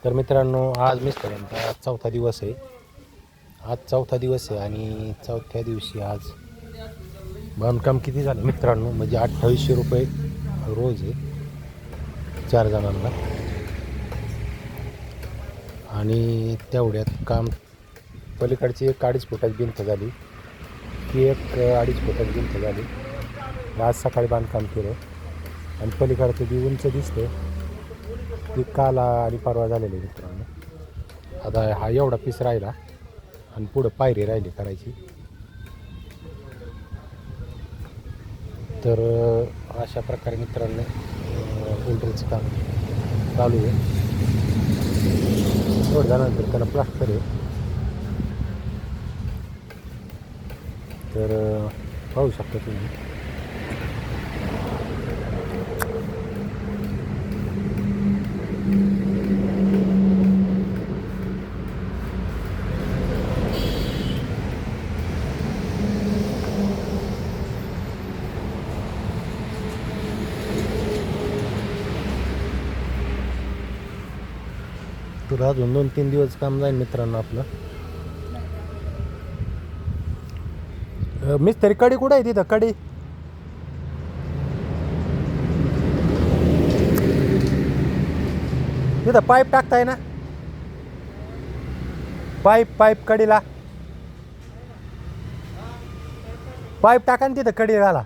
तर मित्रांनो, आज मिस्टरांचा चौथा दिवस आहे. आणि चौथ्या दिवशी आज बांधकाम किती झालं मित्रांनो, म्हणजे 2800 रुपये रोज आहे 4 जणांना. आणि तेवढ्यात काम पलीकडची एक 2.5 फुटाची भिंत झाली, ती एक 2.5 फुटाची भिंत झाली. आज सकाळी बांधकाम केलं. आणि पलीकडचं जी उंच दिसते ती काल आणि परवा झालेली आहे मित्रांनो. आता हा एवढा पीस राहिला आणि पुढं पायरी राहिली करायची. तर अशा प्रकारे मित्रांनो पोल्ट्रीचं काम चालू आहे. थोडं झाल्यानंतर त्याला प्लास्टर आहे. तर पाहू शकता तुम्ही. तर अजून 2-3 दिवस काम जाईल मित्रांनो आपलं. मिस्त्री कडी कुठं आहे तिथं कडी? तिथं पाईप टाकताय ना, पाईप कडीला पाईप टाका ना तिथं कडी घाला.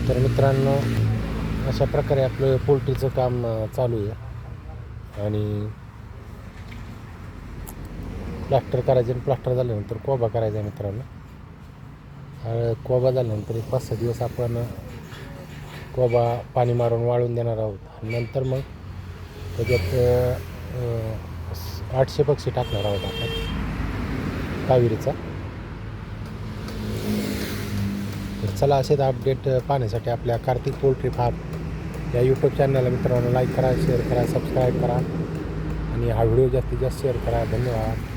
तर मित्रांनो, अशा प्रकारे आपलं पोल्ट्रीचं काम चालू आहे. आणि प्लास्टर करायचं आणि प्लास्टर झाल्यानंतर कोबा करायचा आहे मित्रांनो. कोबा झाल्यानंतर 5-6 दिवस आपण कोबा पाणी मारून वाळून देणार आहोत. आणि नंतर मग त्याच्यात 800 पक्षी टाकणार आहोत आपण कावेरीचा. तर चला, असेच अपडेट पाहण्यासाठी आपल्या कार्तिक पोल्ट्री फार्म या यूट्यूब चॅनलला मित्रांनो लाईक करा, शेअर करा, सबस्क्राईब करा आणि हा व्हिडिओ जास्तीत जास्त शेअर करा. धन्यवाद.